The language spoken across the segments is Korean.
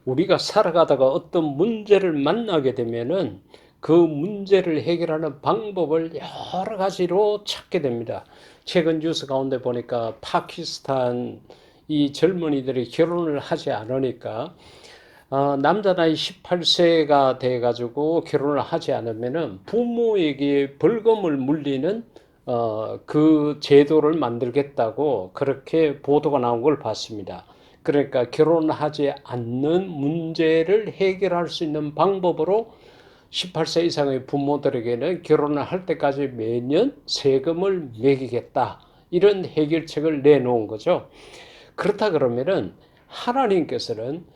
우리가 살아가다가 어떤 문제를 만나게 되면은 그 문제를 해결하는 방법을 여러 가지로 찾게 됩니다. 최근 뉴스 가운데 보니까 파키스탄 이 젊은이들이 결혼을 하지 않으니까 남자 나이 18세가 돼가지고 결혼을 하지 않으면은 부모에게 벌금을 물리는 그 제도를 만들겠다고 그렇게 보도가 나온 걸 봤습니다. 그러니까 결혼하지 않는 문제를 해결할 수 있는 방법으로 18세 이상의 부모들에게는 결혼을 할 때까지 매년 세금을 매기겠다. 이런 해결책을 내놓은 거죠. 그렇다 그러면은 하나님께서는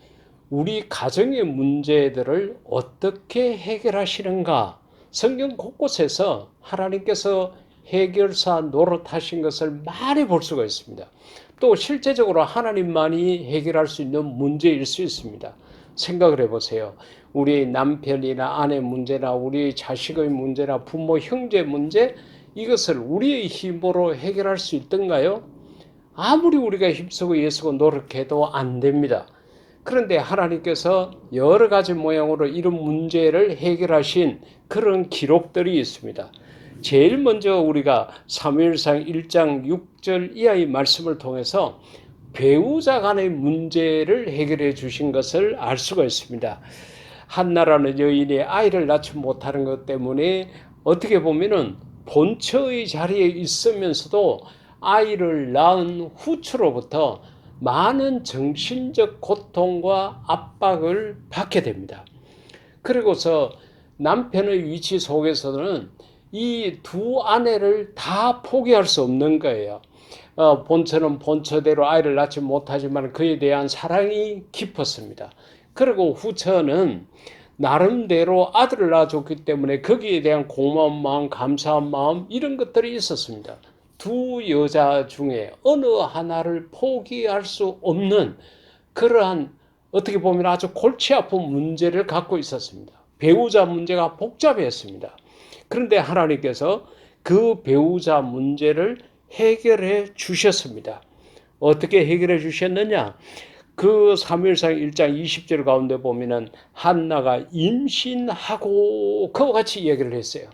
우리 가정의 문제들을 어떻게 해결하시는가? 성경 곳곳에서 하나님께서 해결사 노릇하신 것을 많이 볼 수가 있습니다. 또 실제적으로 하나님만이 해결할 수 있는 문제일 수 있습니다. 생각을 해보세요. 우리 남편이나 아내 문제나 우리 자식의 문제나 부모 형제 문제, 이것을 우리의 힘으로 해결할 수 있던가요? 아무리 우리가 힘쓰고 애쓰고 노력해도 안 됩니다. 그런데 하나님께서 여러 가지 모양으로 이런 문제를 해결하신 그런 기록들이 있습니다. 제일 먼저 우리가 사무엘상 1장 6절 이하의 말씀을 통해서 배우자 간의 문제를 해결해 주신 것을 알 수가 있습니다. 한나라는 여인이 아이를 낳지 못하는 것 때문에 어떻게 보면은 본처의 자리에 있으면서도 아이를 낳은 후추로부터 많은 정신적 고통과 압박을 받게 됩니다. 그리고서 남편의 위치 속에서는 이 두 아내를 다 포기할 수 없는 거예요. 본처는 본처대로 아이를 낳지 못하지만 그에 대한 사랑이 깊었습니다. 그리고 후처는 나름대로 아들을 낳아줬기 때문에 거기에 대한 고마운 마음, 감사한 마음 이런 것들이 있었습니다. 두 여자 중에 어느 하나를 포기할 수 없는 그러한 어떻게 보면 아주 골치 아픈 문제를 갖고 있었습니다. 배우자 문제가 복잡했습니다. 그런데 하나님께서 그 배우자 문제를 해결해 주셨습니다. 어떻게 해결해 주셨느냐? 그 사무엘상 1장 20절 가운데 보면은 한나가 임신하고 그와 같이 얘기를 했어요.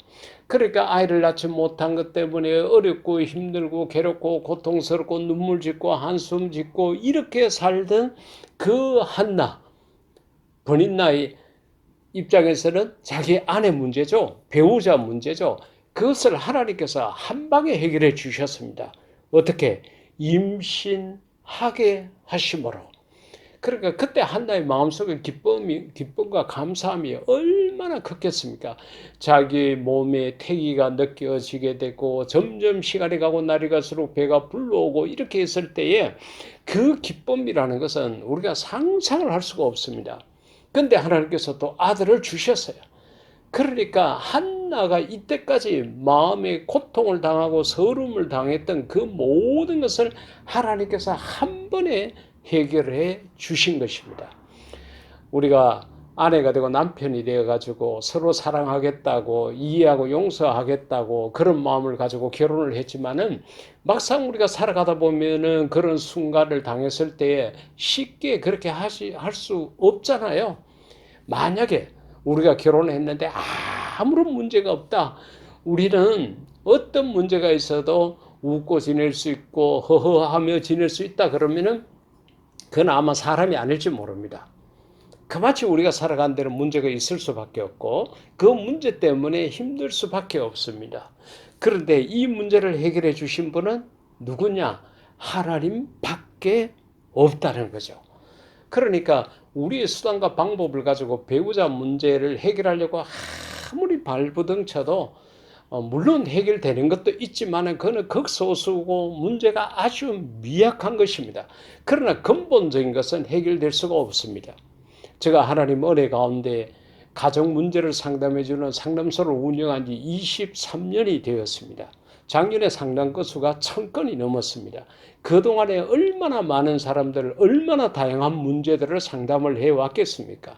그러니까 아이를 낳지 못한 것 때문에 어렵고 힘들고 괴롭고 고통스럽고 눈물 짓고 한숨 짓고 이렇게 살던 그 한나, 본인나의 입장에서는 자기 아내 문제죠. 배우자 문제죠. 그것을 하나님께서 한 방에 해결해 주셨습니다. 어떻게? 임신하게 하심으로. 그러니까 그때 한나의 마음속에 기쁨과 감사함이 얼마나 컸겠습니까? 자기 몸에 태기가 느껴지게 되고 점점 시간이 가고 날이 갈수록 배가 불러오고 이렇게 했을 때에 그 기쁨이라는 것은 우리가 상상을 할 수가 없습니다. 근데 하나님께서 또 아들을 주셨어요. 그러니까 한나가 이때까지 마음의 고통을 당하고 서름을 당했던 그 모든 것을 하나님께서 한 번에 해결해 주신 것입니다. 우리가 아내가 되고 남편이 되어가지고 서로 사랑하겠다고 이해하고 용서하겠다고 그런 마음을 가지고 결혼을 했지만은 막상 우리가 살아가다 보면은 그런 순간을 당했을 때 쉽게 그렇게 할 수 없잖아요. 만약에 우리가 결혼했는데 아무런 문제가 없다. 우리는 어떤 문제가 있어도 웃고 지낼 수 있고 허허하며 지낼 수 있다 그러면은 그건 아마 사람이 아닐지 모릅니다. 그마치 우리가 살아가는 데는 문제가 있을 수밖에 없고 그 문제 때문에 힘들 수밖에 없습니다. 그런데 이 문제를 해결해 주신 분은 누구냐? 하나님밖에 없다는 거죠. 그러니까 우리의 수단과 방법을 가지고 배우자 문제를 해결하려고 아무리 발버둥 쳐도 물론 해결되는 것도 있지만 그는 극소수고 문제가 아주 미약한 것입니다. 그러나 근본적인 것은 해결될 수가 없습니다. 제가 하나님 은혜 가운데 가정 문제를 상담해주는 상담소를 운영한 지 23년이 되었습니다. 작년에 상담 건수가 1000건이 넘었습니다. 그동안에 얼마나 많은 사람들, 얼마나 다양한 문제들을 상담을 해왔겠습니까?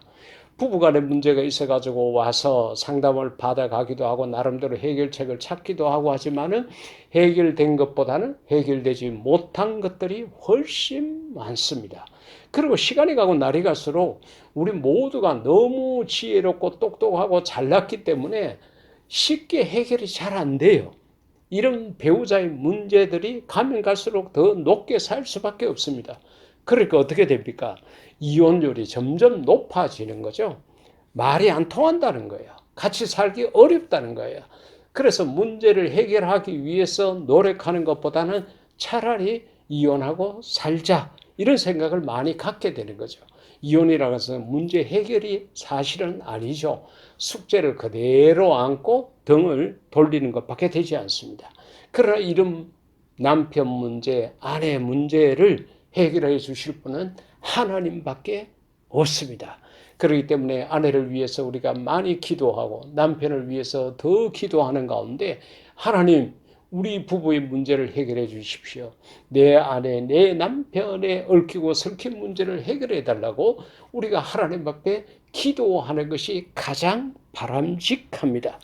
부부간에 문제가 있어가지고 와서 상담을 받아가기도 하고 나름대로 해결책을 찾기도 하고 하지만은 해결된 것보다는 해결되지 못한 것들이 훨씬 많습니다. 그리고 시간이 가고 날이 갈수록 우리 모두가 너무 지혜롭고 똑똑하고 잘났기 때문에 쉽게 해결이 잘 안 돼요. 이런 배우자의 문제들이 가면 갈수록 더 높게 살 수밖에 없습니다. 그러니까 어떻게 됩니까? 이혼율이 점점 높아지는 거죠. 말이 안 통한다는 거예요. 같이 살기 어렵다는 거예요. 그래서 문제를 해결하기 위해서 노력하는 것보다는 차라리 이혼하고 살자 이런 생각을 많이 갖게 되는 거죠. 이혼이라고 해서 문제 해결이 사실은 아니죠. 숙제를 그대로 안고 등을 돌리는 것밖에 되지 않습니다. 그러나 이런 남편 문제, 아내 문제를 해결해 주실 분은 하나님밖에 없습니다. 그렇기 때문에 아내를 위해서 우리가 많이 기도하고 남편을 위해서 더 기도하는 가운데 하나님, 우리 부부의 문제를 해결해 주십시오. 내 아내, 내 남편의 얽히고 설킨 문제를 해결해 달라고 우리가 하나님 앞에 기도하는 것이 가장 바람직합니다.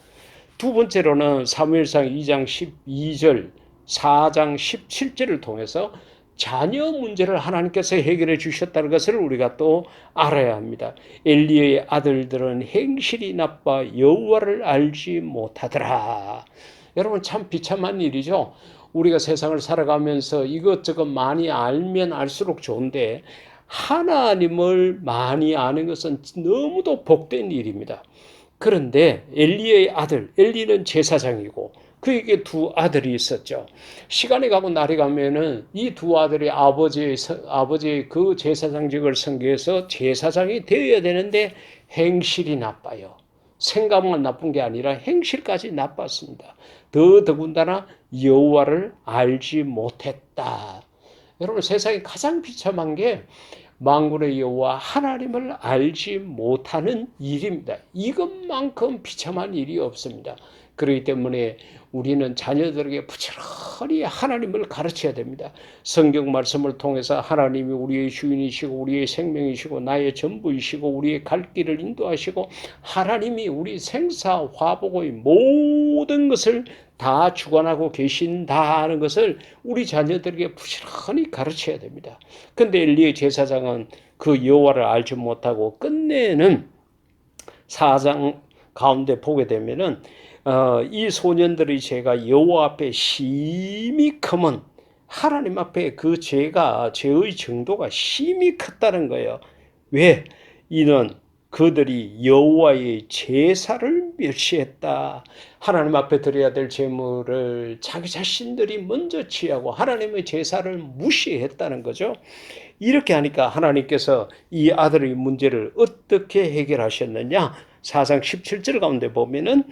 두 번째로는 사무엘상 2장 12절, 4장 17절을 통해서 자녀 문제를 하나님께서 해결해 주셨다는 것을 우리가 또 알아야 합니다. 엘리의 아들들은 행실이 나빠 여호와를 알지 못하더라. 여러분 참 비참한 일이죠. 우리가 세상을 살아가면서 이것저것 많이 알면 알수록 좋은데 하나님을 많이 아는 것은 너무도 복된 일입니다. 그런데 엘리의 아들, 엘리는 제사장이고 그에게 두 아들이 있었죠. 시간이 가고 날이 가면은 이 두 아들이 아버지의 그 제사장직을 섬겨서 제사장이 되어야 되는데 행실이 나빠요. 생각만 나쁜 게 아니라 행실까지 나빴습니다. 더군다나 여호와를 알지 못했다. 여러분 세상에 가장 비참한 게 만군의 여호와 하나님을 알지 못하는 일입니다. 이것만큼 비참한 일이 없습니다. 그렇기 때문에 우리는 자녀들에게 부지런히 하나님을 가르쳐야 됩니다. 성경 말씀을 통해서 하나님이 우리의 주인이시고 우리의 생명이시고 나의 전부이시고 우리의 갈 길을 인도하시고 하나님이 우리 생사화복의 모든 것을 다 주관하고 계신다는 것을 우리 자녀들에게 부지런히 가르쳐야 됩니다. 근데 엘리의 제사장은 그 여호와를 알지 못하고 끝내는 4장 가운데 보게 되면은 이 소년들의 죄가 여호와 앞에 심히 크면 하나님 앞에 그 죄의 정도가 심히 컸다는 거예요. 왜? 이는 그들이 여호와의 제사를 멸시했다. 하나님 앞에 드려야 될 제물을 자기 자신들이 먼저 취하고 하나님의 제사를 무시했다는 거죠. 이렇게 하니까 하나님께서 이 아들의 문제를 어떻게 해결하셨느냐? 4장 17절 가운데 보면은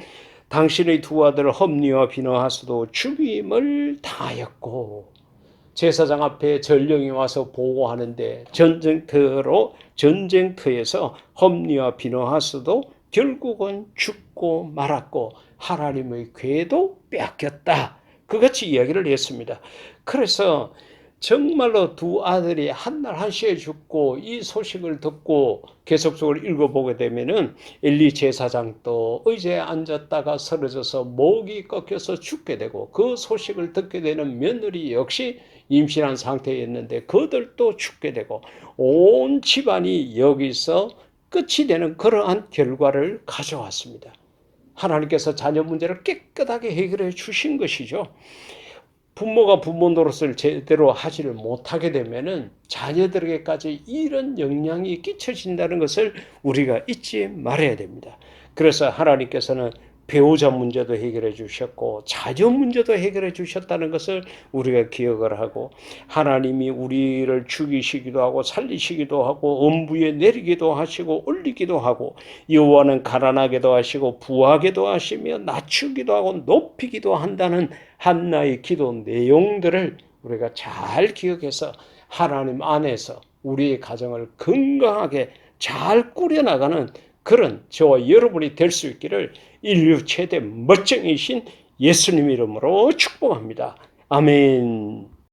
당신의 두 아들 험리와 비너하스도 죽임을 당하였고 제사장 앞에 전령이 와서 보고하는데 전쟁터에서 험리와 비너하스도 결국은 죽고 말았고 하나님의 궤도 빼앗겼다. 그같이 이야기를 했습니다. 그래서 정말로 두 아들이 한날 한시에 죽고 이 소식을 듣고 계속적으로 읽어보게 되면은 엘리 제사장도 의자에 앉았다가 쓰러져서 목이 꺾여서 죽게 되고 그 소식을 듣게 되는 며느리 역시 임신한 상태였는데 그들도 죽게 되고 온 집안이 여기서 끝이 되는 그러한 결과를 가져왔습니다. 하나님께서 자녀 문제를 깨끗하게 해결해 주신 것이죠. 부모가 부모 노릇을 제대로 하지를 못하게 되면은 자녀들에게까지 이런 영향이 끼쳐진다는 것을 우리가 잊지 말아야 됩니다. 그래서 하나님께서는 배우자 문제도 해결해 주셨고 자녀 문제도 해결해 주셨다는 것을 우리가 기억을 하고 하나님이 우리를 죽이시기도 하고 살리시기도 하고 엄부에 내리기도 하시고 올리기도 하고 여호와는 가난하게도 하시고 부하게도 하시며 낮추기도 하고 높이기도 한다는 한나의 기도 내용들을 우리가 잘 기억해서 하나님 안에서 우리의 가정을 건강하게 잘 꾸려나가는 그런 저와 여러분이 될 수 있기를 인류 최대 멋쟁이신 예수님 이름으로 축복합니다. 아멘.